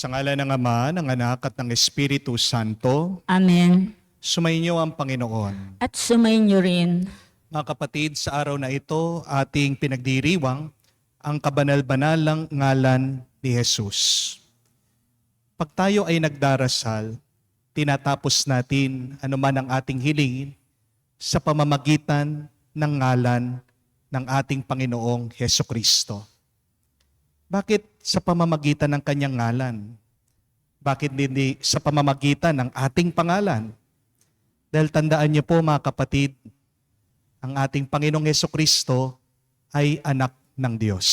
Sa ngalan ng Ama, ng Anak at ng Espiritu Santo, Amen. sumainyo ang Panginoon. At sumainyo rin. Mga kapatid, sa araw na ito, ating pinagdiriwang ang kabanal-banalang ngalan ni Jesus. Pag tayo ay nagdarasal, tinatapos natin anuman ang ating hilingin sa pamamagitan ng ngalan ng ating Panginoong Hesukristo. Bakit sa pamamagitan ng kanyang ngalan? Bakit hindi sa pamamagitan ng ating pangalan? Dahil tandaan niyo po mga kapatid, ang ating Panginoong Hesukristo ay anak ng Diyos.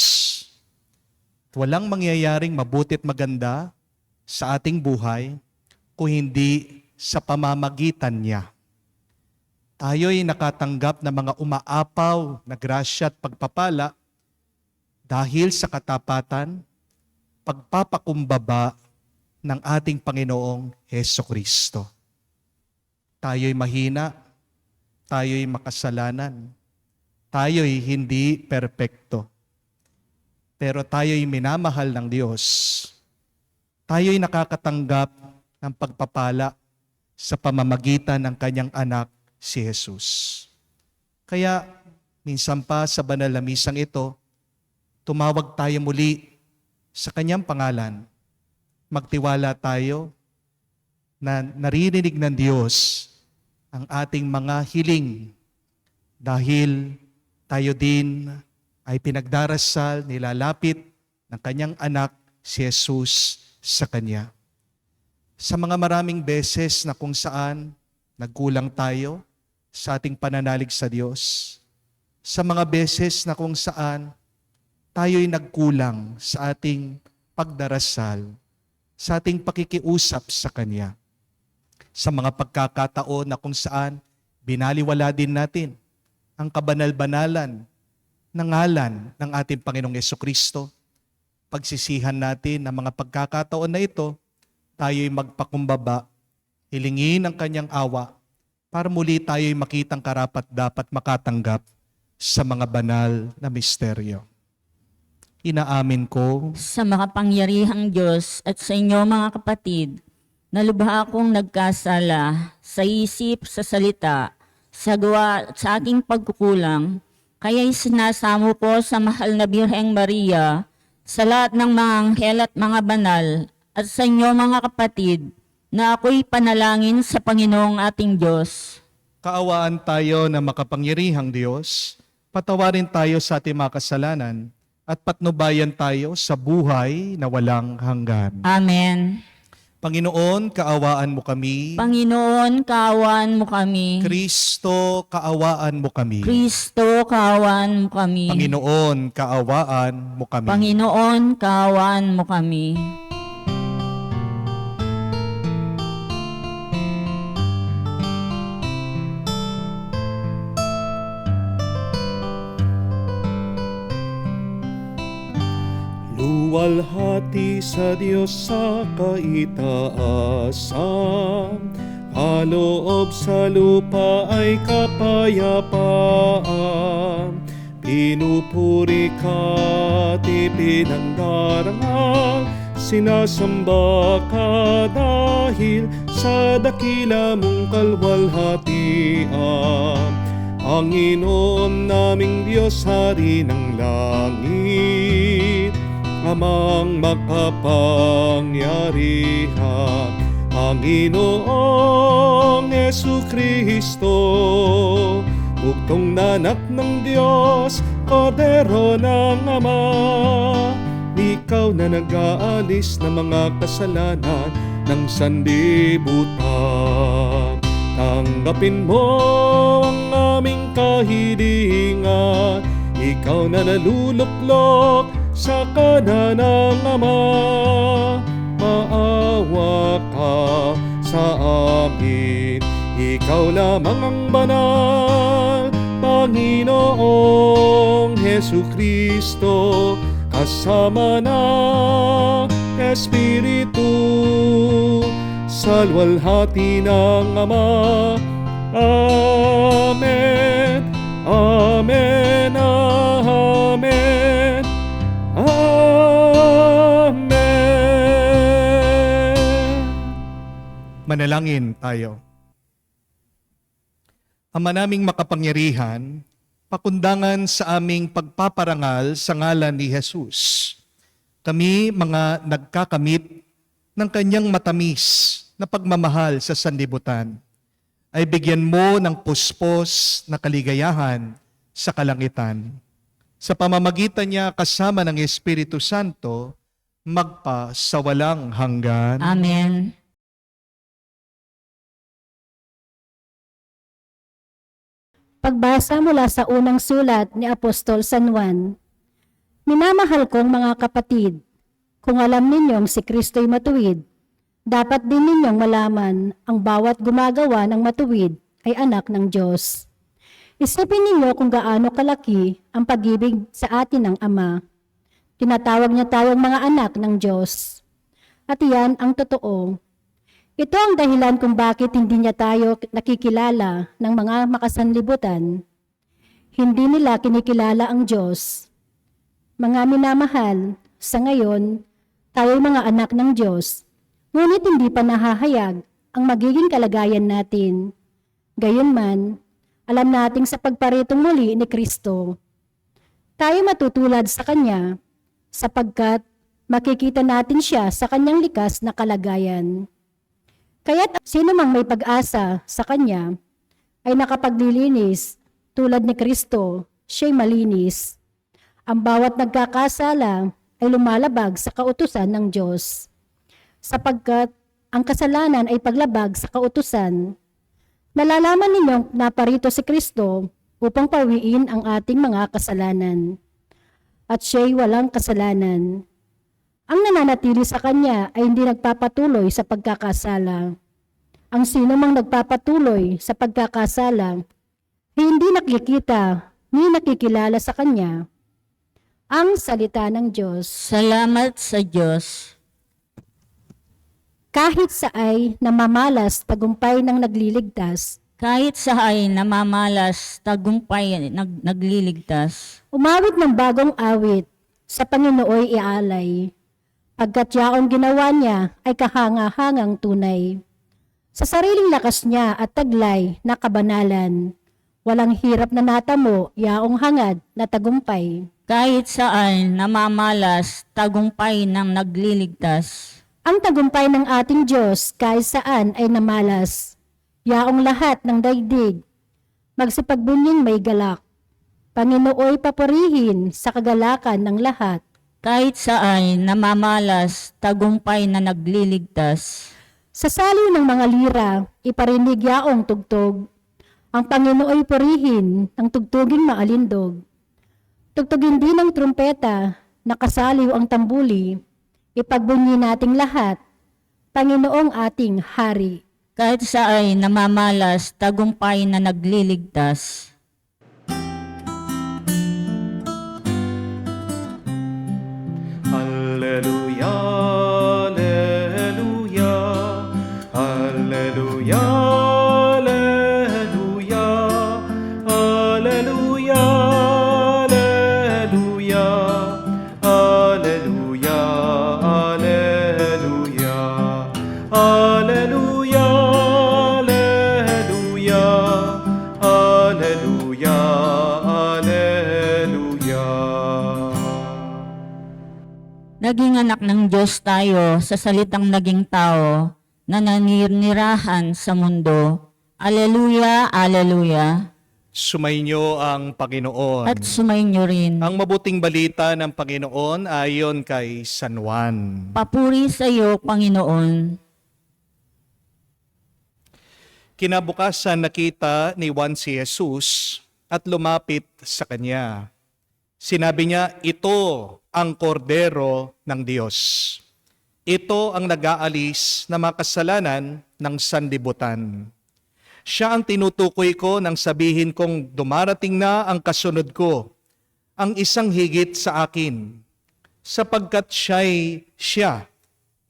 At walang mangyayaring mabuti at maganda sa ating buhay kung hindi sa pamamagitan niya. Tayo'y nakatanggap ng mga umaapaw na grasya at pagpapala dahil sa katapatan, pagpapakumbaba ng ating Panginoong Hesukristo. Tayo'y mahina, tayo'y makasalanan, tayo'y hindi perpekto. Pero tayo'y minamahal ng Diyos. Tayo'y nakakatanggap ng pagpapala sa pamamagitan ng kanyang anak, si Jesus. Kaya, minsan pa sa banal na misang ito, tumawag tayo muli sa kanyang pangalan. Magtiwala tayo na naririnig ng Diyos ang ating mga hiling dahil tayo din ay pinagdarasal, nilalapit ng kanyang anak, si Jesus, sa kanya. Sa mga maraming beses na kung saan nagkulang tayo sa ating pananalig sa Diyos, sa mga beses na kung saan tayo'y nagkulang sa ating pagdarasal, sa ating pakikiusap sa Kanya. Sa mga pagkakataon na kung saan binaliwala din natin ang kabanal-banalan ng ngalan ng ating Panginoong Hesukristo, pagsisihan natin ang mga pagkakataon na ito, tayo'y magpakumbaba, hilingin ang Kanyang awa, para muli tayo'y makitang karapat-dapat makatanggap sa mga banal na misteryo. Inaamin ko Sa makapangyarihang Diyos at sa inyo mga kapatid, na lubha akong nagkasala sa isip, sa salita, sa gawa at sa aking pagkukulang, kaya'y sinasamo ko sa mahal na Birheng Maria, sa lahat ng mga anghel at mga banal, at sa inyo mga kapatid, na ako'y panalangin sa Panginoong ating Diyos. kaawaan tayo na makapangyarihang Diyos, patawarin tayo sa ating mga kasalanan, at patnubayan tayo sa buhay na walang hanggan. Amen. Panginoon, kaawaan mo kami. Panginoon, kaawaan mo kami. Kristo, kaawaan mo kami. Kristo, kaawaan mo kami. Panginoon, kaawaan mo kami. Panginoon, kaawaan mo kami. Luwalhati sa Diyos sa kaitaasan, kaloob sa lupa ay kapayapaan. Pinupuri ka at ipinangdarangal, sinasamba ka dahil sa dakila mong kalwalhatian. Panginoon naming Diyos, Hari ng langit, Amang makapangyarihan, Panginoong Hesukristo, bugtong na anak ng Diyos, Kordero ng Ama. Ikaw na nag-aalis ng mga kasalanan ng sanlibutan. Tanggapin mo ang aming kahilingan, ikaw na naluluklok sa kanan ng Ama. Maawa ka sa amin, ikaw lamang ang banal, Panginoong Hesukristo, kasama ng Espiritu, sa luwalhati ng Ama. Amen. Amen. Amen. Amen. Manalangin tayo. Ama naming makapangyarihan, pakundangan sa aming pagpaparangal sa ngalan ni Jesus. Kami mga nagkakamit ng kanyang matamis na pagmamahal sa sanlibutan, ay bigyan mo ng puspos na kaligayahan sa kalangitan. Sa pamamagitan niya kasama ng Espiritu Santo, magpa sa walang hanggan. Amen. Pagbasa mula sa unang sulat ni Apostol San Juan. Minamahal kong mga kapatid, kung alam ninyong si Kristo'y matuwid, dapat din ninyong malaman ang bawat gumagawa ng matuwid ay anak ng Diyos. Isipin ninyo kung gaano kalaki ang pag-ibig sa atin ng Ama. Tinatawag niya tayong mga anak ng Diyos. At iyan ang totoo. Ito ang dahilan kung bakit hindi niya tayo nakikilala ng mga makasanlibutan. Hindi nila kinikilala ang Diyos. Mga minamahal, sa ngayon, tayo'y mga anak ng Diyos, ngunit hindi pa nahahayag ang magiging kalagayan natin. Gayunman, alam nating sa pagparitong muli ni Kristo, tayo matutulad sa Kanya, sapagkat makikita natin siya sa Kanyang likas na kalagayan. Kaya't sino mang may pag-asa sa Kanya ay nakapaglilinis tulad ni Kristo, siya'y malinis. Ang bawat nagkakasala ay lumalabag sa kautusan ng Diyos. Sapagkat ang kasalanan ay paglabag sa kautusan. Nalalaman ninyong naparito si Kristo upang pawiin ang ating mga kasalanan. At siya'y walang kasalanan. Ang nananatili sa Kanya ay hindi nagpapatuloy sa pagkakasala. Ang sino mang nagpapatuloy sa pagkakasala ay hindi nakikita ni nakikilala sa Kanya. Ang salita ng Diyos. Salamat sa Diyos. Kahit sa ay namamalas tagumpay ng nagliligtas, Kahit sa ay namamalas, tagumpay nagliligtas. umawit ng bagong awit, sa Panginooy ialay. Pagkat yaong ginawa niya ay kahanga-hangang tunay. Sa sariling lakas niya at taglay na kabanalan, walang hirap na natamo yaong hangad na tagumpay. Kahit saan namamalas, tagumpay ng nagliligtas. Ang tagumpay ng ating Diyos kahit saan ay namalas. Yaong lahat ng daigdig, magsipagbunyin may galak. Panginooy papurihin sa kagalakan ng lahat. Kahit saan namamalas, tagumpay na nagliligtas. Sa saliw ng mga lira, iparinig yaong tugtog. Ang Panginooy purihin ng tugtuging maalindog. Tugtugin din ng trumpeta, nakasaliw ang tambuli. Ipagbunyi nating lahat, Panginoong ating Hari. Kahit saan namamalas, tagumpay na nagliligtas. Alleluia, alleluia, alleluia, alleluia, alleluia, alleluia, alleluia, alleluia, alleluia, alleluia, alleluia. Naging anak ng Diyos tayo sa salitang naging tao na nanirnirahan sa mundo. Aleluya, aleluya. Sumainyo ang Panginoon. At sumainyo rin. Ang mabuting balita ng Panginoon ayon kay San Juan. Papuri sa iyo, Panginoon. Kinabukasan nakita ni Juan si Jesus at lumapit sa kanya. Sinabi niya, ito ang kordero ng Diyos. Ito ang nag-aalis na makasalanan ng sanlibutan. Siya ang tinutukoy ko nang sabihin kong dumarating na ang kasunod ko, ang isang higit sa akin, sapagkat siya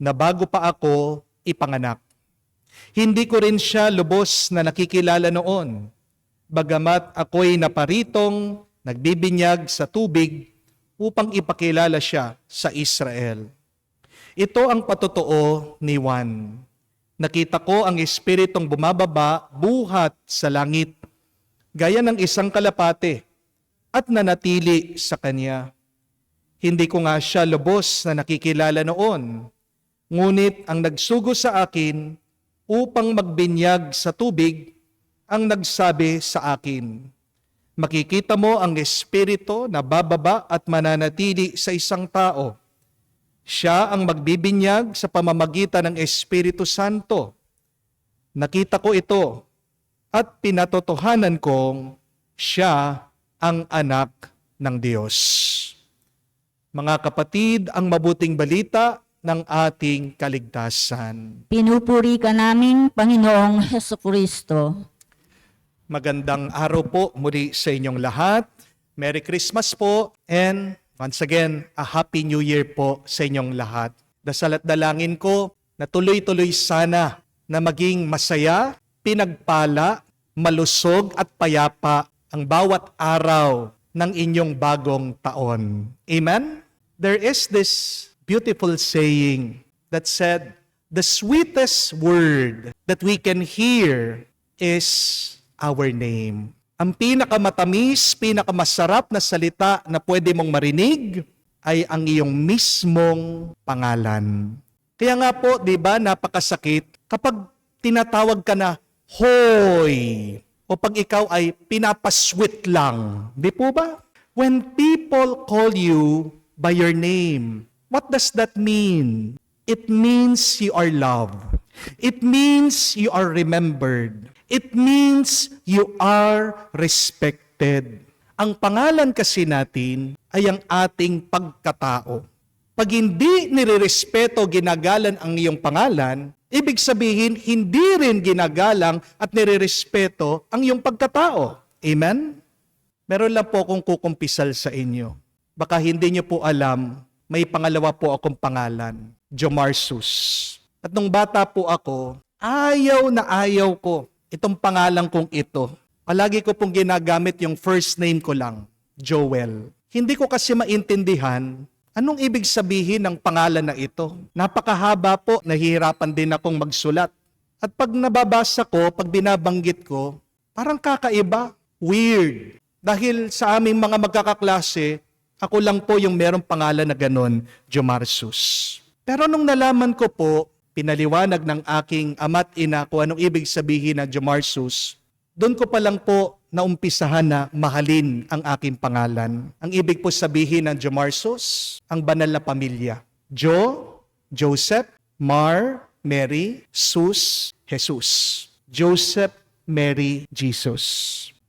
na bago pa ako ipanganak. Hindi ko rin siya lubos na nakikilala noon, bagamat ako'y naparitong nagbibinyag sa tubig upang ipakilala siya sa Israel. Ito ang patotoo ni Juan. Nakita ko ang Espiritong bumababa buhat sa langit, gaya ng isang kalapate, at nanatili sa kanya. Hindi ko nga siya lubos na nakikilala noon, ngunit ang nagsugo sa akin upang magbinyag sa tubig, ang nagsabi sa akin, makikita mo ang Espiritu na bababa at mananatili sa isang tao. Siya ang magbibinyag sa pamamagitan ng Espiritu Santo. Nakita ko ito at pinatotohanan kong siya ang anak ng Diyos. Mga kapatid, ang mabuting balita ng ating kaligtasan. Pinupuri ka namin, Panginoong Hesukristo. Magandang araw po muli sa inyong lahat. Merry Christmas po and once again, a Happy New Year po sa inyong lahat. Dasal at dalangin ko na tuloy-tuloy sana na maging masaya, pinagpala, malusog at payapa ang bawat araw ng inyong bagong taon. Amen? There is this beautiful saying that said, the sweetest word that we can hear is our name. Ang pinakamatamis, pinakamasarap na salita na pwede mong marinig ay ang iyong mismong pangalan. Kaya nga po, di ba, napakasakit kapag tinatawag ka na, hoy, o pag ikaw ay pinapasweet lang. Di po ba? When people call you by your name, what does that mean? It means you are loved. It means you are remembered. It means you are respected. Ang pangalan kasi natin ay ang ating pagkatao. Pag hindi nirerespeto, ginagalan ang iyong pangalan, ibig sabihin, hindi rin ginagalang at nirerespeto ang iyong pagkatao. Amen? Meron lang po akong kukumpisal sa inyo. Baka hindi niyo po alam, may pangalawa po akong pangalan, Jomarsus. At nung bata po ako, ayaw na ayaw ko itong pangalan kong ito. Palagi ko pong ginagamit yung first name ko lang, Joel. Hindi ko kasi maintindihan anong ibig sabihin ng pangalan na ito. Napakahaba po, nahihirapan din akong magsulat. At pag nababasa ko, pag binabanggit ko, parang kakaiba, weird. Dahil sa aming mga magkakaklase, ako lang po yung merong pangalan na ganon, Jomarsus. Pero nung nalaman ko po, pinaliwanag ng aking ama't ina kung anong ibig sabihin ng Jomarsus, doon ko pa lang po naumpisahan na mahalin ang aking pangalan. Ang ibig po sabihin ng Jomarsus, ang banal na pamilya. Joseph, Mar, Mary, Sus, Jesus. Joseph, Mary, Jesus.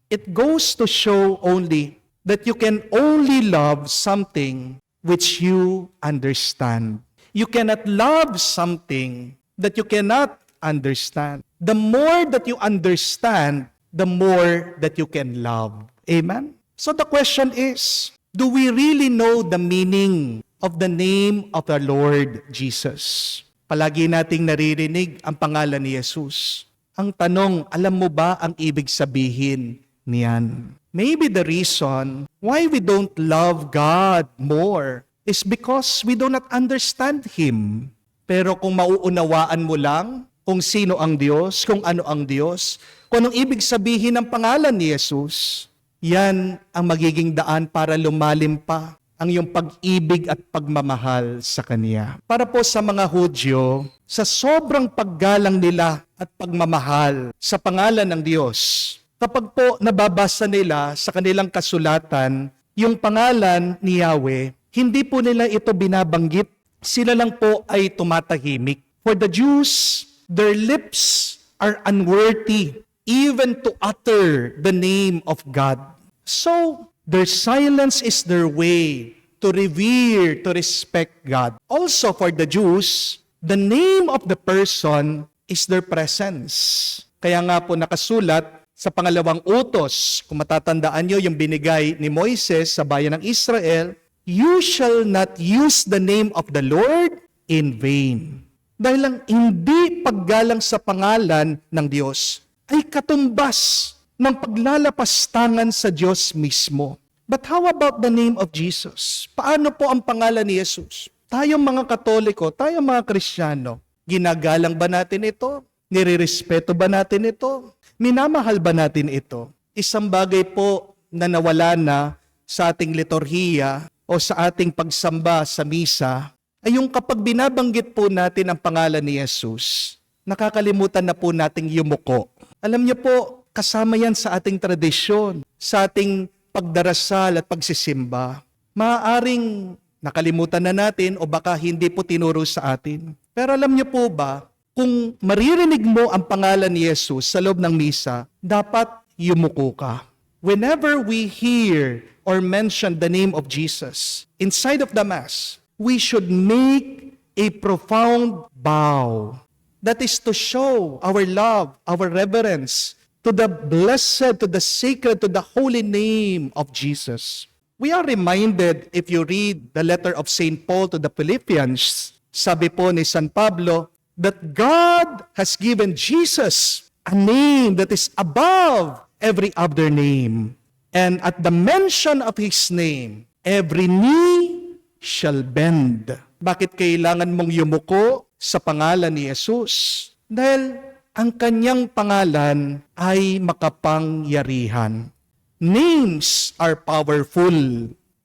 It goes to show only that you can only love something which you understand. You cannot love something that you cannot understand. The more that you understand, the more that you can love. Amen? So the question is, do we really know the meaning of the name of the Lord Jesus? Palagi nating naririnig ang pangalan ni Jesus. Ang tanong, alam mo ba ang ibig sabihin niyan? Maybe the reason why we don't love God more is because we do not understand Him. Pero kung mauunawaan mo lang kung sino ang Diyos, kung ano ang Diyos, kung anong ibig sabihin ng pangalan ni Jesus, yan ang magiging daan para lumalim pa ang iyong pag-ibig at pagmamahal sa Kanya. Para po sa mga Hudyo, sa sobrang paggalang nila at pagmamahal sa pangalan ng Diyos, kapag po nababasa nila sa kanilang kasulatan yung pangalan ni Yahweh, hindi po nila ito binabanggit. Sila lang po ay tumatahimik. For the Jews, their lips are unworthy even to utter the name of God. So, their silence is their way to revere, to respect God. Also for the Jews, the name of the person is their presence. Kaya nga po nakasulat sa pangalawang utos, kung matatandaan nyo yung binigay ni Moises sa bayan ng Israel, you shall not use the name of the Lord in vain. Dahil lang hindi paggalang sa pangalan ng Diyos ay katumbas ng paglalapastangan sa Diyos mismo. But how about the name of Jesus? Paano po ang pangalan ni Jesus? Tayong mga Katoliko, tayong mga Kristiyano, Ginagalang ba natin ito? Nirirespeto ba natin ito? Minamahal ba natin ito? Isang bagay po na nawala na sa ating liturhiya o sa ating pagsamba sa misa ay yung kapag binabanggit po natin ang pangalan ni Jesus, nakakalimutan na po nating yumuko. Alam niyo po, kasama yan sa ating tradisyon, sa ating pagdarasal at pagsisimba. Maaaring nakalimutan na natin o baka hindi po tinuro sa atin. Pero alam niyo po ba, kung maririnig mo ang pangalan ni Jesus sa loob ng misa, dapat yumuko ka. Whenever we hear or mention the name of Jesus inside of the Mass, we should make a profound bow. That is to show our love, our reverence to the blessed, to the sacred, to the holy name of Jesus. We are reminded, if you read the letter of St. Paul to the Philippians, sabi po ni San Pablo, that God has given Jesus a name that is above every other name. And at the mention of His name, every knee shall bend. Bakit kailangan mong yumuko sa pangalan ni Jesus? Dahil ang kanyang pangalan ay makapangyarihan. Names are powerful.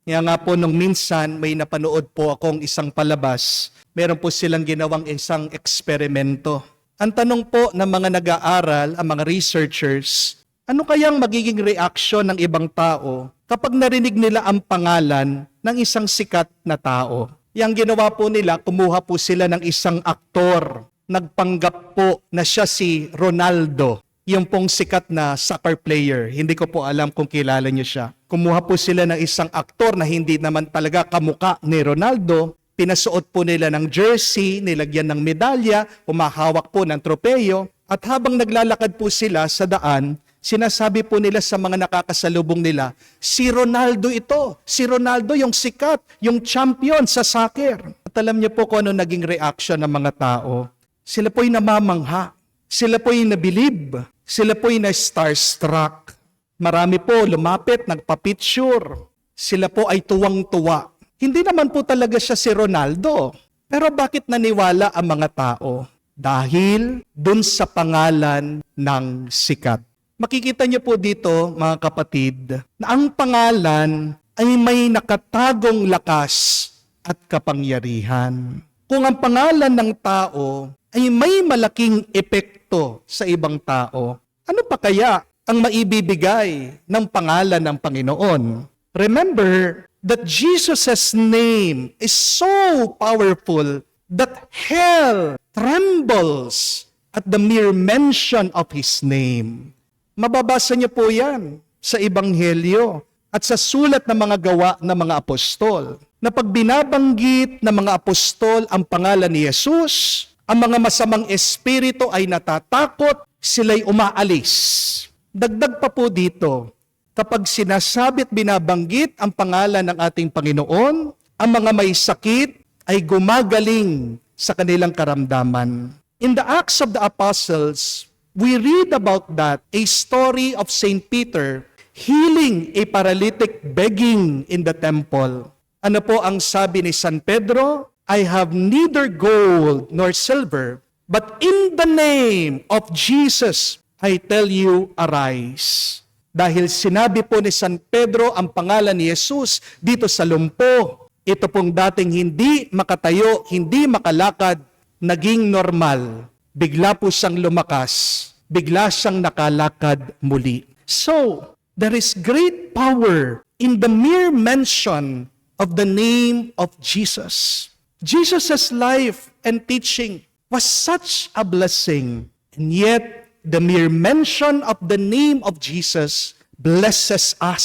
Kaya nga po nung minsan may napanood po akong isang palabas, meron po silang ginawang isang eksperimento. Ang tanong po ng mga nag-aaral, ang mga researchers, ano kayang magiging reaksyon ng ibang tao kapag narinig nila ang pangalan ng isang sikat na tao? Yang ginawa po nila, kumuha po sila ng isang aktor. Nagpanggap po na siya si Ronaldo, yung pong sikat na soccer player. Hindi ko po alam kung kilala niyo siya. Kumuha po sila ng isang aktor na hindi naman talaga kamuka ni Ronaldo. Pinasuot po nila ng jersey, nilagyan ng medalya, humahawak po ng tropeyo. At habang naglalakad po sila sa daan, sinasabi po nila sa mga nakakasalubong nila, si Ronaldo ito. Si Ronaldo yung sikat, yung champion sa soccer. At alam niyo po kung ano naging reaction ng mga tao. Sila po'y namamangha. Sila po'y nabilib. Sila po'y na-starstruck. Marami po lumapit, nagpa-picture. Sila po ay tuwang-tuwa. Hindi naman po talaga siya si Ronaldo. Pero bakit naniwala ang mga tao? Dahil dun sa pangalan ng sikat. Makikita niyo po dito, mga kapatid, na ang pangalan ay may nakatagong lakas at kapangyarihan. Kung ang pangalan ng tao ay may malaking epekto sa ibang tao, ano pa kaya ang maibibigay ng pangalan ng Panginoon? Remember that Jesus' name is so powerful that hell trembles at the mere mention of His name. Mababasa niyo po yan sa Ebanghelyo at sa sulat ng mga gawa ng mga apostol, na pag binabanggit ng mga apostol ang pangalan ni Jesus, ang mga masamang espiritu ay natatakot, sila'y umaalis. Dagdag pa po dito, kapag sinasabi at binabanggit ang pangalan ng ating Panginoon, ang mga may sakit ay gumagaling sa kanilang karamdaman. In the Acts of the Apostles, we read about that, a story of St. Peter healing a paralytic begging in the temple. Ano po ang sabi ni San Pedro? I have neither gold nor silver, but in the name of Jesus, I tell you, arise. Dahil sinabi po ni San Pedro ang pangalan ni Jesus dito sa lumpo, ito pong dating hindi makatayo, hindi makalakad, naging normal. Bigla po siyang lumakas, bigla siyang nakalakad muli. So, there is great power in the mere mention of the name of Jesus. Jesus' life and teaching was such a blessing, and yet the mere mention of the name of Jesus blesses us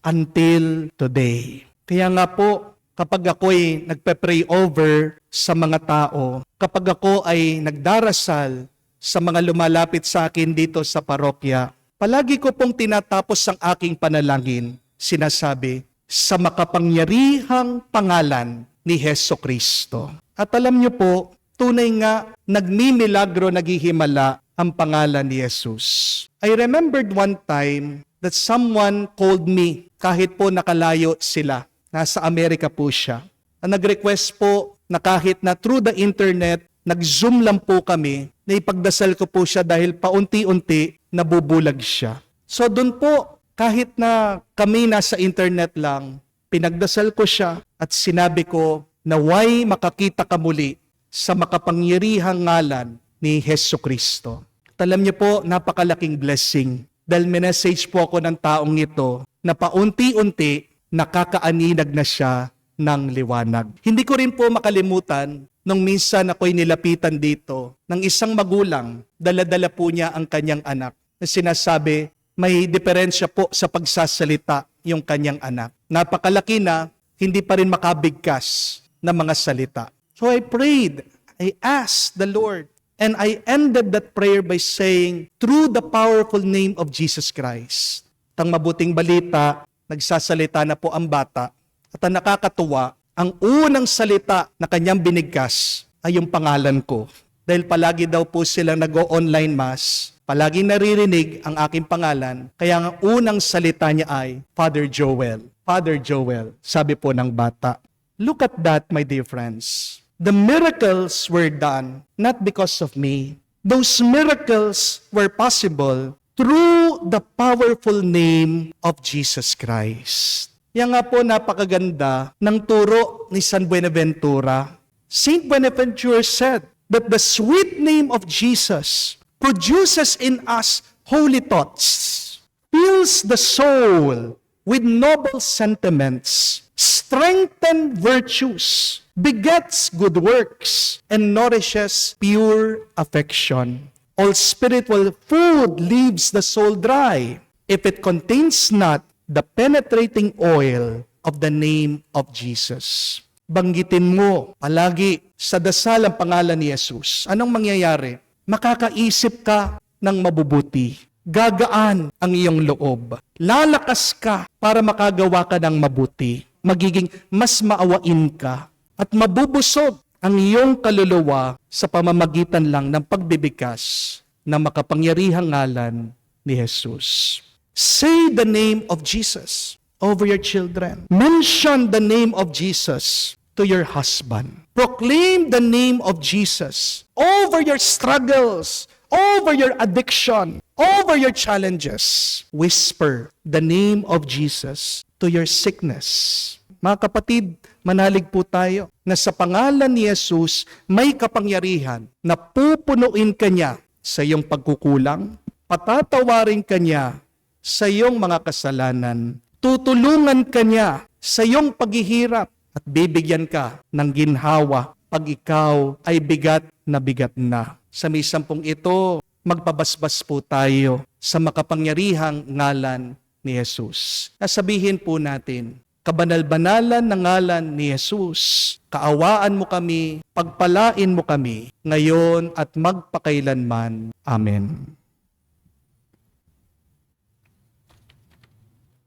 until today. Kaya nga po, kapag ako'y nagpe-pray over sa mga tao, kapag ako ay nagdarasal sa mga lumalapit sa akin dito sa parokya, palagi ko pong tinatapos ang aking panalangin, sinasabi, sa makapangyarihang pangalan ni Hesukristo. At alam niyo po, tunay nga nagmimilagro, naghihimala ang pangalan ni Jesus. I remembered one time that someone called me kahit po nakalayo sila. Nasa Amerika po siya. Nag-request po na kahit na through the internet nag-Zoom lang po kami, naipagdasal ko po siya dahil paunti-unti nabubulag siya. So doon po, kahit na kami nasa internet lang, pinagdasal ko siya at sinabi ko, naway makakita ka muli sa makapangyarihang ngalan ni Hesus Kristo. At alam niyo po, napakalaking blessing dahil minessage po ako ng taong ito na paunti-unti nakakaaninag na siya ng liwanag. Hindi ko rin po makalimutan nung minsan ako'y nilapitan dito ng isang magulang, dala-dala po niya ang kanyang anak na sinasabi, may diferensya po sa pagsasalita yung kanyang anak. Napakalaki na, hindi pa rin makabigkas ng mga salita. So I prayed, I asked the Lord, and I ended that prayer by saying, through the powerful name of Jesus Christ. Tang mabuting balita, nagsasalita na po ang bata, at ang nakakatuwa, ang unang salita na kanyang binigkas ay yung pangalan ko. Dahil palagi daw po silang nag-o-online mass, palagi naririnig ang aking pangalan, kaya ang unang salita niya ay, Father Joel. Father Joel, sabi po ng bata. Look at that, my dear friends. The miracles were done not because of me. Those miracles were possible through the powerful name of Jesus Christ. Yan nga po napakaganda ng turo ni San Buenaventura. Saint Bonaventure said that the sweet name of Jesus produces in us holy thoughts, fills the soul with noble sentiments, strengthens virtues, begets good works, and nourishes pure affection. All spiritual food leaves the soul dry if it contains not the penetrating oil of the name of Jesus. Banggitin mo palagi sa dasal ang pangalan ni Jesus. Anong mangyayari? Makakaisip ka ng mabubuti. Gagaan ang iyong loob. Lalakas ka para makagawa ka ng mabuti. Magiging mas maawain ka at mabubusog ang iyong kaluluwa sa pamamagitan lang ng pagbibigkas ng makapangyarihang ngalan ni Jesus. Say the name of Jesus over your children. Mention the name of Jesus to your husband. Proclaim the name of Jesus over your struggles, over your addiction, over your challenges. Whisper the name of Jesus to your sickness. Mga kapatid, manalig po tayo na sa pangalan ni Jesus may kapangyarihan na pupunuin ka niya sa iyong pagkukulang, patatawarin ka niya sa iyong mga kasalanan, tutulungan ka niya sa iyong paghihirap at bibigyan ka ng ginhawa pag ikaw ay bigat na. Sa misampung ito, magpabasbas po tayo sa makapangyarihang ngalan ni Jesus. Nasabihin po natin, kabanal-banalan ng ngalan ni Jesus, kaawaan mo kami, pagpalain mo kami, ngayon at magpakailanman. Amen.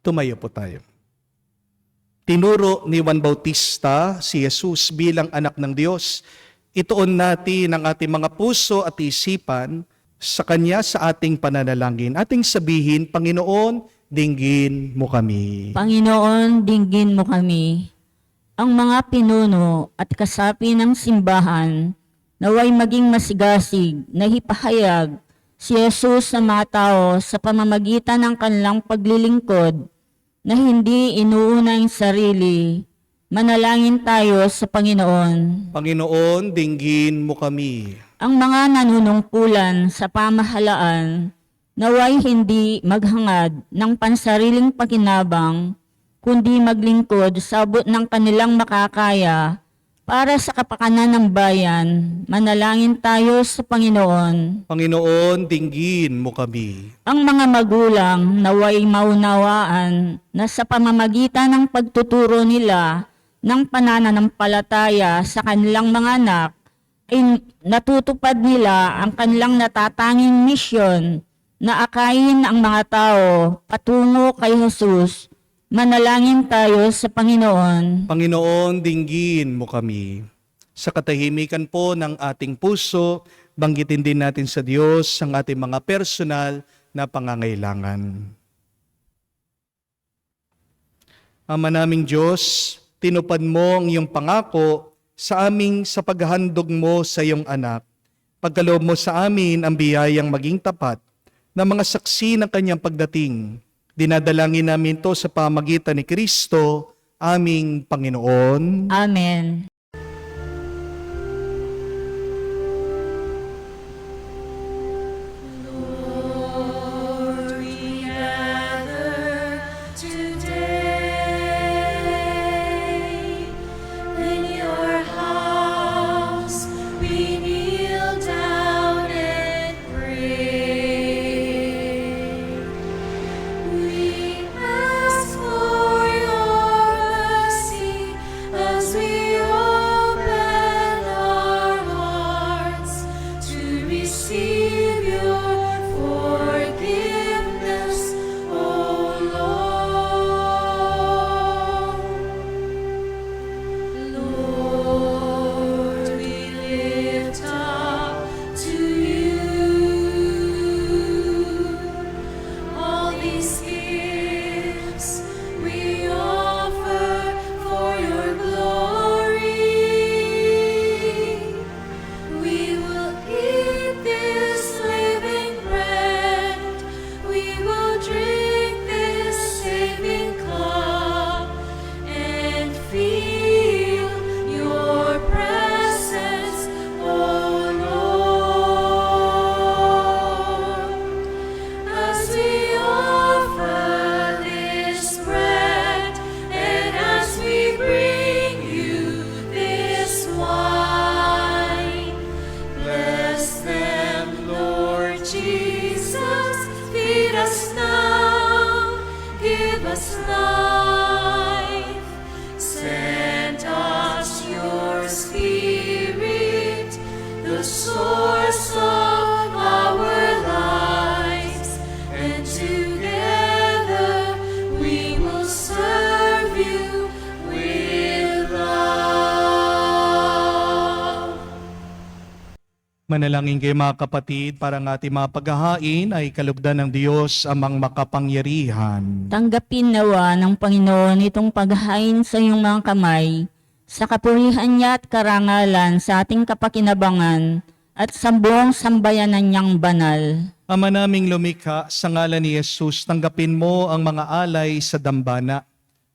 Tumayo po tayo. Tinuro ni Juan Bautista si Jesus bilang anak ng Diyos. Ituon natin ang ating mga puso at isipan sa Kanya sa ating pananalangin. Ating sabihin, Panginoon, dinggin mo kami. Panginoon, dinggin mo kami. Ang mga pinuno at kasapi ng simbahan naway maging masigasig na hipahayag si Jesus sa mga tao sa pamamagitan ng kanilang paglilingkod na hindi inuuna ang sarili. Manalangin tayo sa Panginoon. Panginoon, dinggin mo kami. Ang mga nanunungkulan sa pamahalaan naway hindi maghangad ng pansariling pakinabang, kundi maglingkod sa abot ng kanilang makakaya para sa kapakanan ng bayan. Manalangin tayo sa Panginoon. Panginoon, dinggin mo kami. Ang mga magulang naway maunawaan na sa pamamagitan ng pagtuturo nila ng pananampalataya sa kanilang mga anak, ay natutupad nila ang kanilang natatanging misyon na akayin ang mga tao patungo kay Jesus. Manalangin tayo sa Panginoon. Panginoon, dinggin mo kami. Sa katahimikan po ng ating puso, banggitin din natin sa Diyos ang ating mga personal na pangangailangan. Ama naming Diyos, tinupad mo ang iyong pangako sa paghahandog mo sa iyong anak. Pagkaloob mo sa amin ang biyayang maging tapat na mga saksi ng kanyang pagdating. Dinadalangin namin to sa pamagitan ni Kristo, aming Panginoon. Amen. In your house we kneel down and pray. We ask for your mercy as we open our hearts to receive your forgiveness, O Lord. Lord, we lift up to you all these gifts we offer for your glory. We will eat this living bread, we will drink this saving cup, and feel your presence, O Lord. As we offer this bread, and as we bring you this wine, bless them, Lord Jesus. Feed us now, give us life. Send us your Spirit, the source of our lives, and together we will serve you with love. Manalangin kayo mga kapatid para ang ating mga paghahain ay kalugdan ng Diyos amang makapangyarihan. Tanggapin nawa ng Panginoon itong paghahain sa iyong mga kamay, sa kapurihan niya at karangalan sa ating kapakinabangan at sa buong sambayanan niyang banal. Ama naming lumikha, sa ngalan ni Jesus, tanggapin mo ang mga alay sa dambana,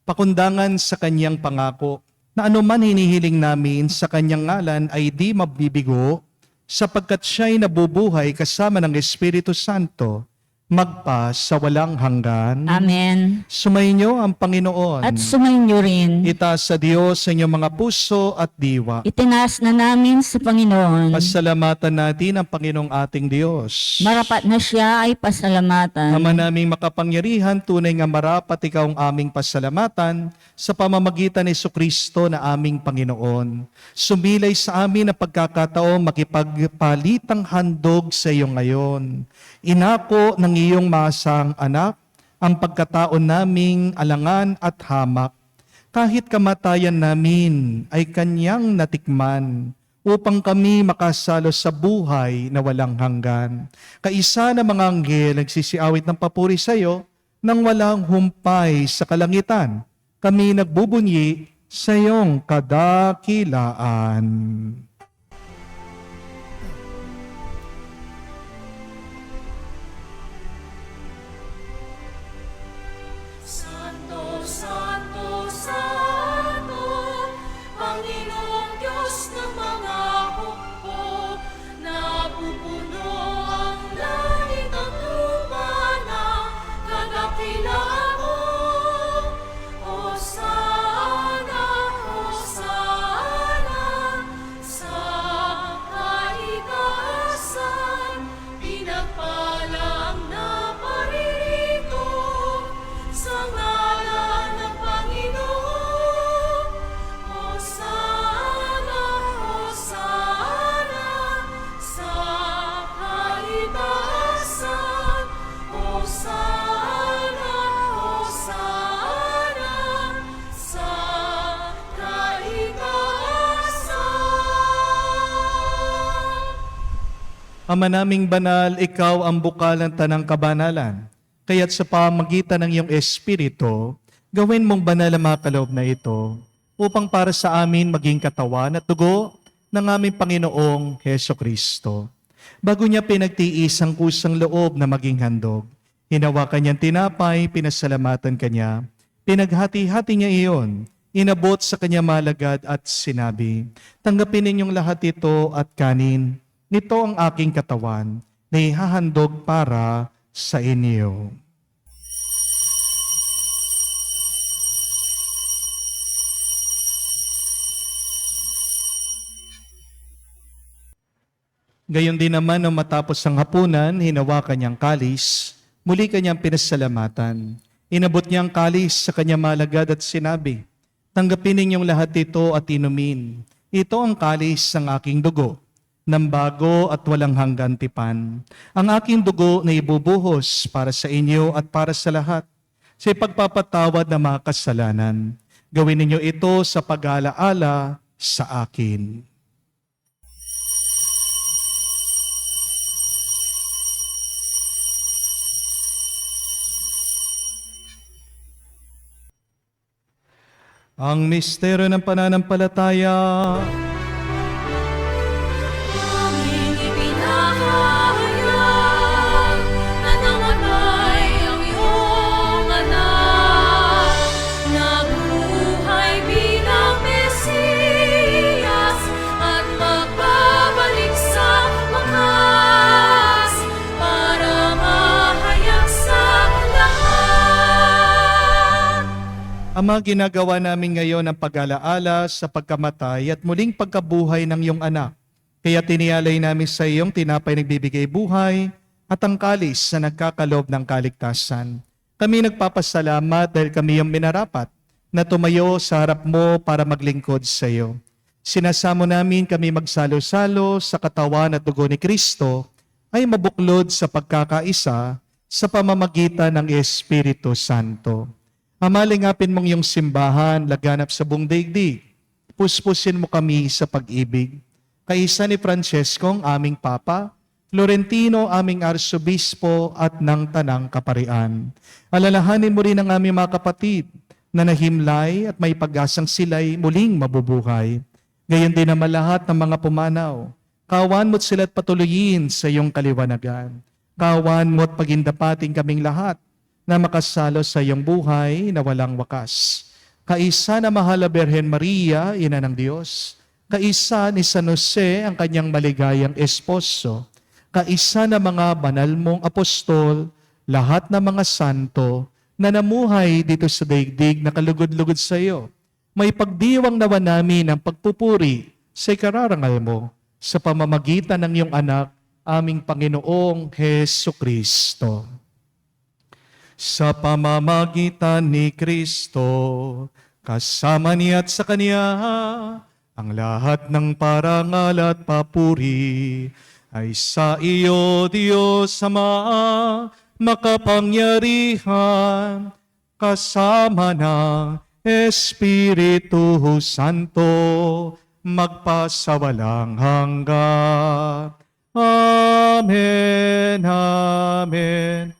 pakundangan sa kanyang pangako, na anuman hinihiling namin sa kanyang ngalan ay di mabibigo, sapagkat siya'y nabubuhay kasama ng Espiritu Santo, magpa sa walang hanggan. Amen. Sumainyo ang Panginoon. At sumainyo rin. Itaas sa Diyos sa inyong mga puso at diwa. Itinaas na namin sa Panginoon. Pasalamatan natin ang Panginoong ating Diyos. Marapat na siya ay pasalamatan. Ama naming makapangyarihan, tunay nga marapat ikaw ang aming pasalamatan sa pamamagitan ni Jesucristo na aming Panginoon. Sumilay sa amin ang pagkakataong makipagpalitang handog sa iyo ngayon. Inako ng iyong masang anak ang pagkataon naming alangan at hamak. Kahit kamatayan namin ay kanyang natikman upang kami makasalo sa buhay na walang hanggan. Kaisa na mga anghel nagsisiawit ng papuri sa iyo nang walang humpay sa kalangitan. Kami nagbubunyi sa iyong kadakilaan. Santo, Santo, Santo, Panginoong Diyos ng mga hukbo, napupuno ang langit at lupa ng kadakilaan mo. Hosana, Hosana, sa kaitaasan, pinagpala ang naparirito sa ngalan ng Panginoon. Hosana, Hosana, sa kaitaasan. Hosana, Hosana, sa kaitaasan. Ama naming banal, ikaw ang bukal ng tanang kabanalan. Kaya't sa pamagitan ng iyong Espiritu, gawin mong banal ang mga kaloob na ito upang para sa amin maging katawan at dugo ng aming Panginoong Heso Kristo. Bago niya pinagtiis ang kusang loob na maging handog, hinawakan niyang tinapay, pinasalamatan kanya, pinaghati-hati niya iyon, inabot sa kanya malagad at sinabi, "Tanggapin ninyong lahat ito at kanin. Ito ang aking katawan na ihahandog para sa inyo." Gayon din naman nung matapos ang hapunan, hinawakan niyang kalis, muli kanyang pinasalamatan. Inabot niya ang kalis sa kanya malagad at sinabi, "Tanggapin ninyong lahat ito at inumin. Ito ang kalis ng aking dugo, ng bago at walang hanggan tipan. Ang aking dugo na ibubuhos para sa inyo at para sa lahat, sa ipagpapatawad ng mga kasalanan. Gawin ninyo ito sa pag-alaala sa akin." Ang misteryo ng pananampalataya. Aming ipinahayag na namatay ang iyong anak, nabuhay bilang Mesiyas at magbabalik sa wakas para mahayag sa lahat. Ama, ginagawa namin ngayon ang pag-alaala sa pagkamatay at muling pagkabuhay ng iyong anak. Kaya tinialay namin sa iyong tinapay nagbibigay buhay at ang kalis na nagkakaloob ng kaligtasan. Kami nagpapasalamat dahil kami yung minarapat na tumayo sa harap mo para maglingkod sa iyo. Sinasamo namin kami magsalo-salo sa katawan at dugo ni Kristo ay mabuklod sa pagkakaisa sa pamamagitan ng Espiritu Santo. Ama, lingapin mong iyong simbahan, laganap sa buong daigdig. Puspusin mo kami sa pag-ibig. Kaisa ni Francesco, aming Papa, Florentino, aming Arsobispo, at ng Tanang Kaparian. Alalahanin mo rin ang aming mga kapatid na nahimlay at may pag-asang sila'y muling mabubuhay. Gayon din naman lahat ng mga pumanaw. Kawan mo't sila't patuloyin sa iyong kaliwanagan. Kawan mo't pagindapating kaming lahat na makasalo sa iyong buhay na walang wakas. Kaisa na mahal na Birhen Maria, Ina ng Diyos. Kaisa ni San Jose, ang kanyang maligayang esposo. Kaisa na mga banal mong apostol, lahat ng mga santo na namuhay dito sa daigdig na kalugod-lugod sa iyo. May pagdiwang nawa namin ang pagpupuri sa ikararangal mo sa pamamagitan ng iyong anak, aming Panginoong Heso Kristo. Sa pamamagitan ni Kristo, kasama niya at sa Kanya, ang lahat ng parangal at papuri ay sa iyo, Diyos Ama, makapangyarihan, kasama ng Espiritu Santo, magpasawalang hanggan. Amen, amen.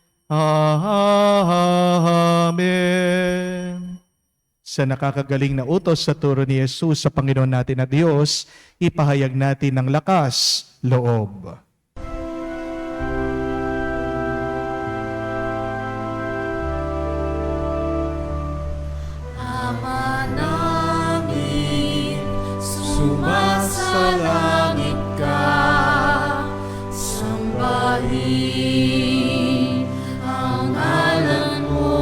Amen. Sa nakakagaling na utos sa turo ni Jesus sa Panginoon natin na Diyos, ipahayag natin ng lakas loob. Ama namin, sumasalangit ka, sambahin ang ngalan mo,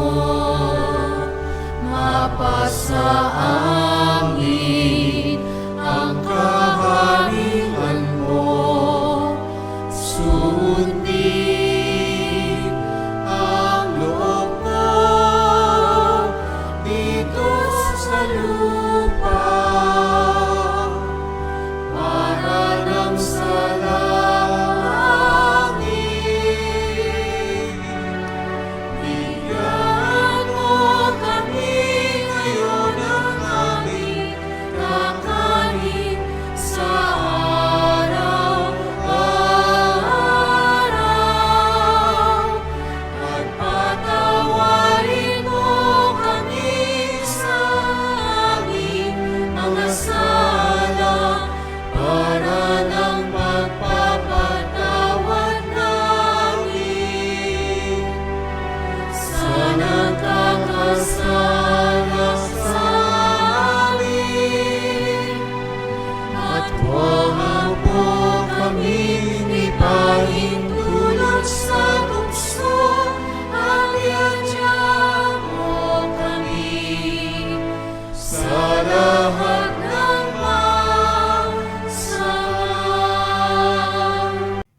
mapasa amin ang kaharian mo, sundin ang loob mo dito sa lupa para nang sa langit. Bigyan mo kami ngayon ng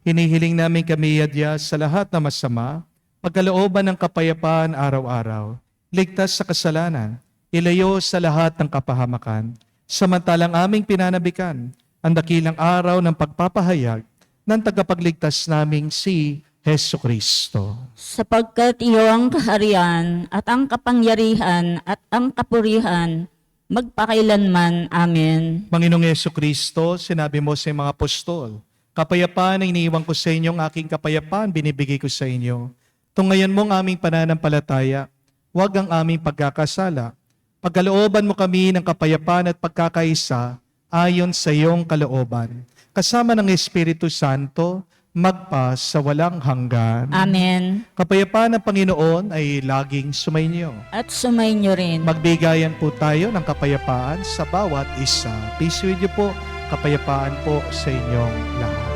Hinihiling namin kami yadya sa lahat na masama, pagkalooban ng kapayapaan araw-araw, ligtas sa kasalanan, ilayo sa lahat ng kapahamakan, samantalang aming pinanabikan ang dakilang araw ng pagpapahayag ng tagapagligtas naming si Hesu Kristo. Sapagkat iyo ang kaharian at ang kapangyarihan at ang kapurihan magpakailanman. Amen. Panginoong Hesu Kristo, sinabi mo sa mga apostol, kapayapaan ang iniiwan ko sa inyo, ang aking kapayapaan binibigay ko sa inyo. Tungayan mo ang aming pananampalataya, huwag ang aming pagkakasala. Pagkalooban mo kami ng kapayapaan at pagkakaisa ayon sa iyong kalooban. Kasama ng Espiritu Santo, magpa sa walang hanggan. Amen. Kapayapaan ng Panginoon ay laging sumainyo. At sumainyo rin. Magbigayan po tayo ng kapayapaan sa bawat isa. Peace with you po. Kapayapaan po sa inyong lahat.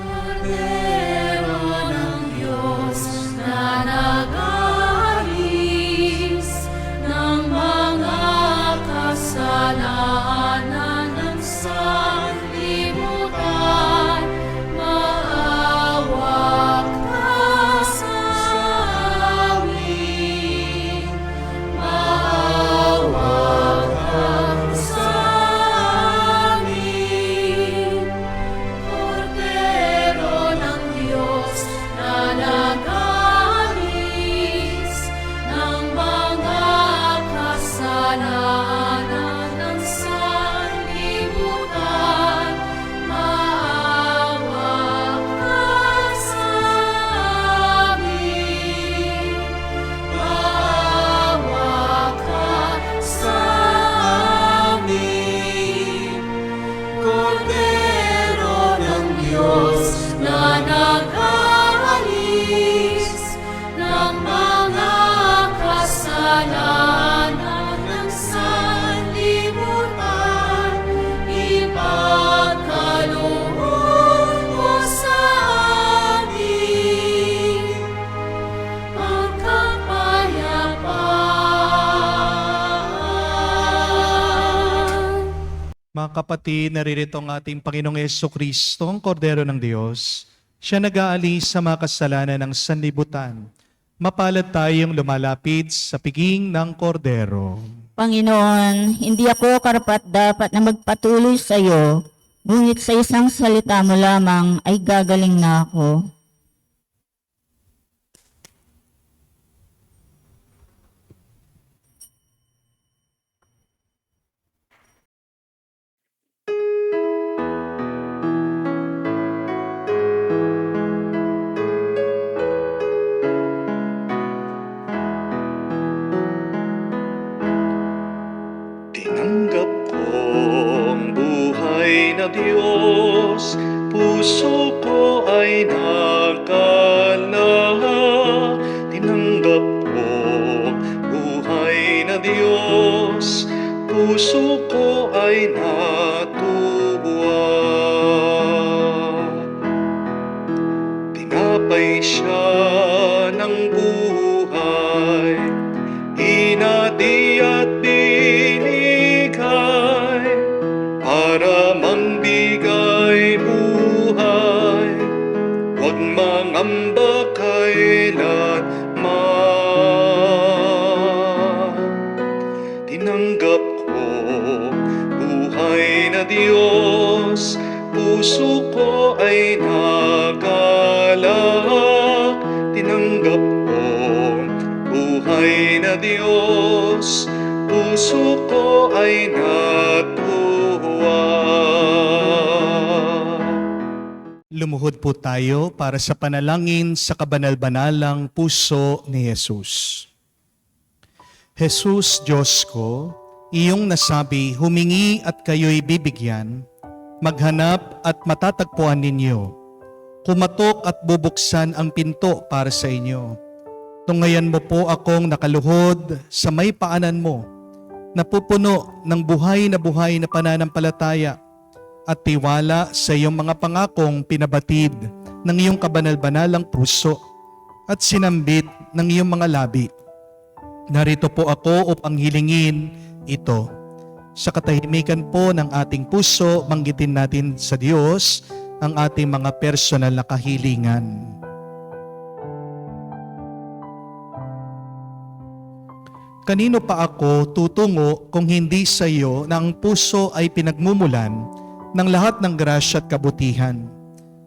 Cordero ng Diyos na nag-aalis ng mga kasalanan ng sanlibutan, maawa ka sa amin. Maawa ka sa amin. Cordero ng Diyos na nag-aalis ng mga kasalanan ng sanlibutan, maawa ka sa amin. Maawa ka sa amin. Cordero ng Diyos na nag-aalis ng mga kasalanan ng sanlibutan, ipagkaloob mo sa amin ang kapayapaan. Mga kapatid, naririto ang ating Panginoong Yesu Kristo, ang Kordero ng Diyos. Siya nag-aalis sa mga kasalanan ng sanlibutan. Mapalad tayong lumalapit sa piging ng Kordero. Panginoon, hindi ako karapat-dapat na magpatuloy sa iyo, ngunit sa isang salita mo lamang ay gagaling na ako. Tinanggap ko ang buhay na Diyos, puso ko ay nakalahak. Tinanggap ko ang buhay na Diyos, puso ko ay natuwa. Tinapay siya ng buhay, inati at binigay para mambigay buhay. Huwag mangamba kailanman. Tinanggap ko buhay na Diyos, puso ko ay nagalak. Tinanggap ko buhay na Diyos, puso ko ay natuwa. Lumuhod po tayo para sa panalangin sa kabanal-banalang puso ni Jesus. Jesus, Diyos ko, iyong nasabi, humingi at kayo'y bibigyan, maghanap at matatagpuan ninyo, kumatok at bubuksan ang pinto para sa inyo. Tungayan mo po akong nakaluhod sa may paanan mo, napupuno ng buhay na pananampalataya at tiwala sa iyong mga pangakong pinabatid ng iyong kabanal-banalang puso at sinambit ng iyong mga labi. Narito po ako upang hilingin ito. Sa katahimikan po ng ating puso, banggitin natin sa Diyos ang ating mga personal na kahilingan. Kanino pa ako tutungo kung hindi sa iyo na ang puso ay pinagmumulan ng lahat ng grasya at kabutihan?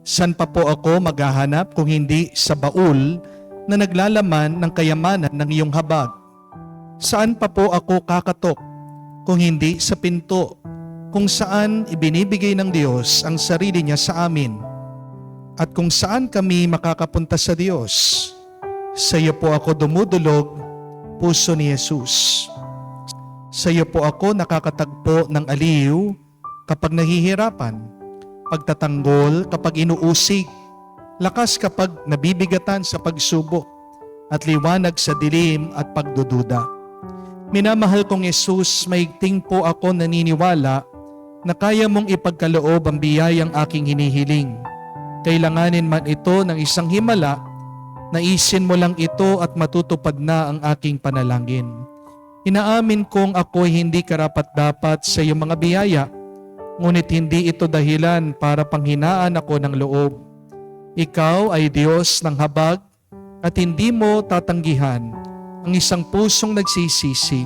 San pa po ako maghahanap kung hindi sa baul na naglalaman ng kayamanan ng iyong habag? Saan pa po ako kakatok kung hindi sa pinto kung saan ibinibigay ng Diyos ang sarili niya sa amin? At kung saan kami makakapunta sa Diyos? Sa iyo po ako dumudulog, puso ni Jesus. Sa iyo po ako nakakatagpo ng aliw kapag nahihirapan, pagtatanggol kapag inuusig, lakas kapag nabibigatan sa pagsubok, at liwanag sa dilim at pagdududa. Minamahal kong Jesus, maigting po ako naniniwala na kaya mong ipagkaloob ang biyayang aking hinihiling. Kailanganin man ito ng isang himala, naisin mo lang ito at matutupad na ang aking panalangin. Inaamin kong ako'y hindi karapat-dapat sa iyong mga biyaya, ngunit hindi ito dahilan para panghinaan ako ng loob. Ikaw ay Diyos ng habag at hindi mo tatanggihan ang isang pusong nagsisisi.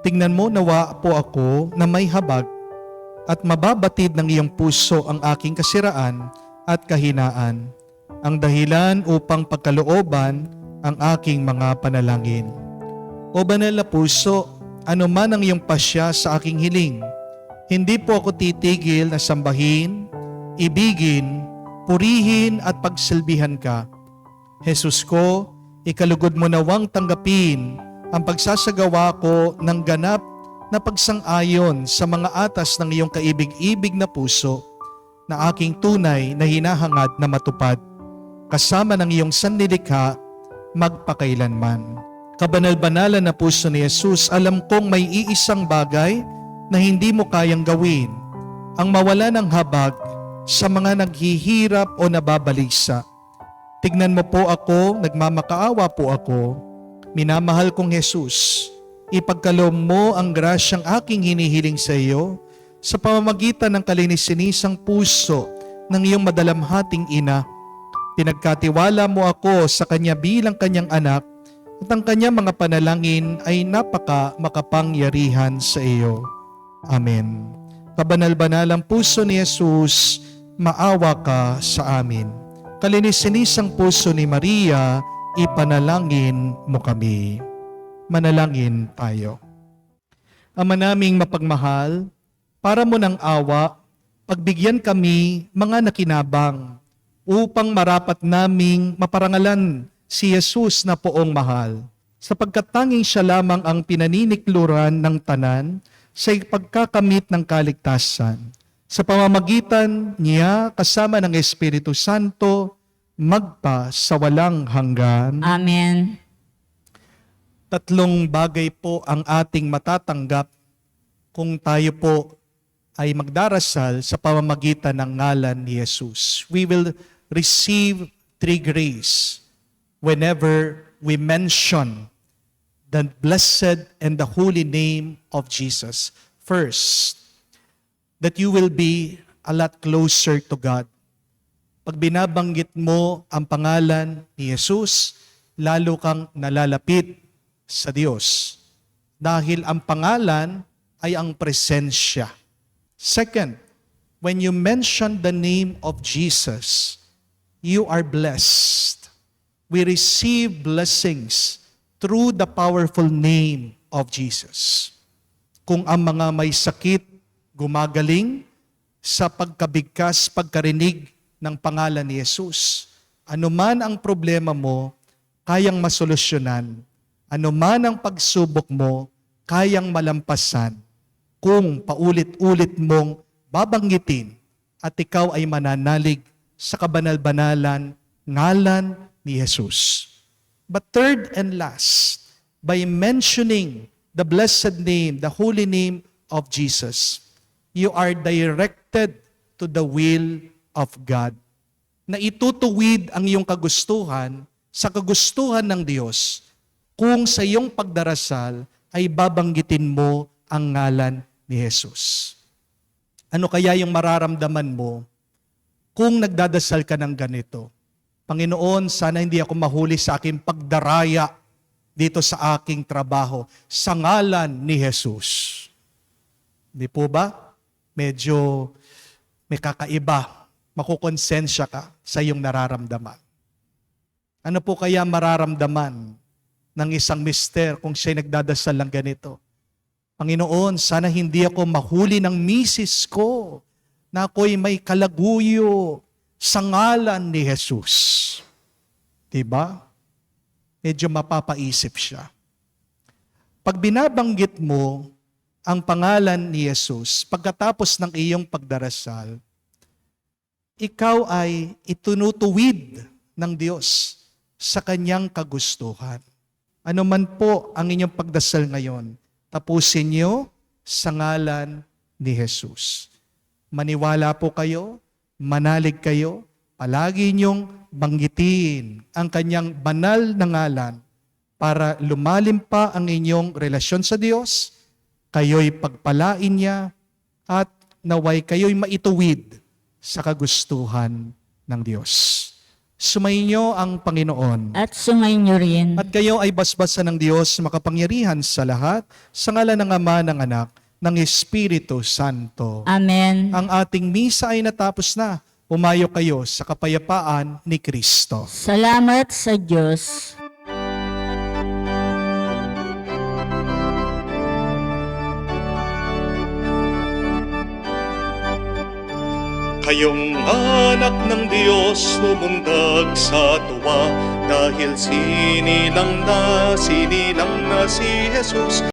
Tingnan mo nawa po ako na may habag at mababatid ng iyong puso ang aking kasiraan at kahinaan, ang dahilan upang pagkalooban ang aking mga panalangin. O banal na puso, ano man ang iyong pasya sa aking hiling, hindi po ako titigil na sambahin, ibigin, purihin at pagsilbihan ka. Jesus ko, ikalugod mo nawang tanggapin ang pagsasagawa ko ng ganap na pagsang-ayon sa mga atas ng iyong kaibig-ibig na puso na aking tunay na hinahangad na matupad, kasama ng iyong sanlilikha magpakailanman. Kabanal-banalan na puso ni Jesus, alam kong may iisang bagay na hindi mo kayang gawin, ang mawala ng habag sa mga naghihirap o nababalisa. Tignan mo po ako, nagmamakaawa po ako. Minamahal kong Jesus, ipagkaloob mo ang grasyang aking hinihiling sa iyo sa pamamagitan ng kalininisang puso ng iyong madalamhating ina. Pinagkatiwala mo ako sa kanya bilang kanyang anak at ang kanyang mga panalangin ay napaka makapangyarihan sa iyo. Amen. Kabanal-banalang puso ni Jesus, maawa ka sa amin. Kalininisang puso ni Maria, ipanalangin mo kami. Manalangin tayo. Ama naming mapagmahal, para mo ng awa, pagbigyan kami mga nakinabang upang marapat naming maparangalan si Jesus na poong mahal, sapagkat tanging siya lamang ang pinaninikluran ng tanan sa pagkakamit ng kaligtasan. Sa pamamagitan niya kasama ng Espiritu Santo, magpa sa walang hanggan. Amen. Tatlong bagay po ang ating matatanggap kung tayo po ay magdarasal sa pamamagitan ng ngalan ni Jesus. We will receive three grace whenever we mention the blessed and the holy name of Jesus. First, that you will be a lot closer to God. Pag binabanggit mo ang pangalan ni Jesus, lalo kang nalalapit sa Diyos. Dahil ang pangalan ay ang presensya. Second, when you mention the name of Jesus, you are blessed. We receive blessings through the powerful name of Jesus. Kung ang mga may sakit gumagaling sa pagkabigkas, pagkarinig ng pangalan ni Jesus, anuman ang problema mo, kayang masolusyonan. Anuman ang pagsubok mo, kayang malampasan kung paulit-ulit mong babanggitin at ikaw ay mananalig sa kabanal-banalan ngalan ni Jesus. But third and last, by mentioning the blessed name, the holy name of Jesus, you are directed to the will of God. Na itutuwid ang iyong kagustuhan sa kagustuhan ng Diyos kung sa iyong pagdarasal ay babanggitin mo ang ngalan ni Jesus. Ano kaya yung mararamdaman mo kung nagdadasal ka ng ganito? Panginoon, sana hindi ako mahuli sa aking pagdaraya dito sa aking trabaho sa ngalan ni Jesus. Di po ba? Medyo may kakaiba. Makukonsensya ka sa iyong nararamdaman. Ano po kaya mararamdaman ng isang mister kung siya'y nagdadasal ng ganito? Panginoon, sana hindi ako mahuli ng misis ko na ako'y may kalaguyo sa ngalan ni Jesus. Diba? Medyo mapapaisip siya. Pag binabanggit mo ang pangalan ni Jesus, pagkatapos ng iyong pagdarasal, ikaw ay itunutuwid ng Diyos sa kanyang kagustuhan. Ano man po ang inyong pagdasal ngayon, tapusin niyo sa ngalan ni Jesus. Maniwala po kayo, manalig kayo, palagi niyong banggitin ang kanyang banal na ngalan para lumalim pa ang inyong relasyon sa Diyos, kayo'y pagpalain niya, at naway kayo'y maituwid sa kagustuhan ng Diyos. Sumainyo ang Panginoon. At sumainyo rin. At kayo ay basbasan ng Diyos makapangyarihan sa lahat, sa ngalan ng Ama, ng Anak, ng Espiritu Santo. Amen. Ang ating misa ay natapos na. Pumayo kayo sa kapayapaan ni Kristo. Salamat sa Diyos. Kayong anak ng Diyos lumundag sa tuwa dahil sinilang na si Jesus.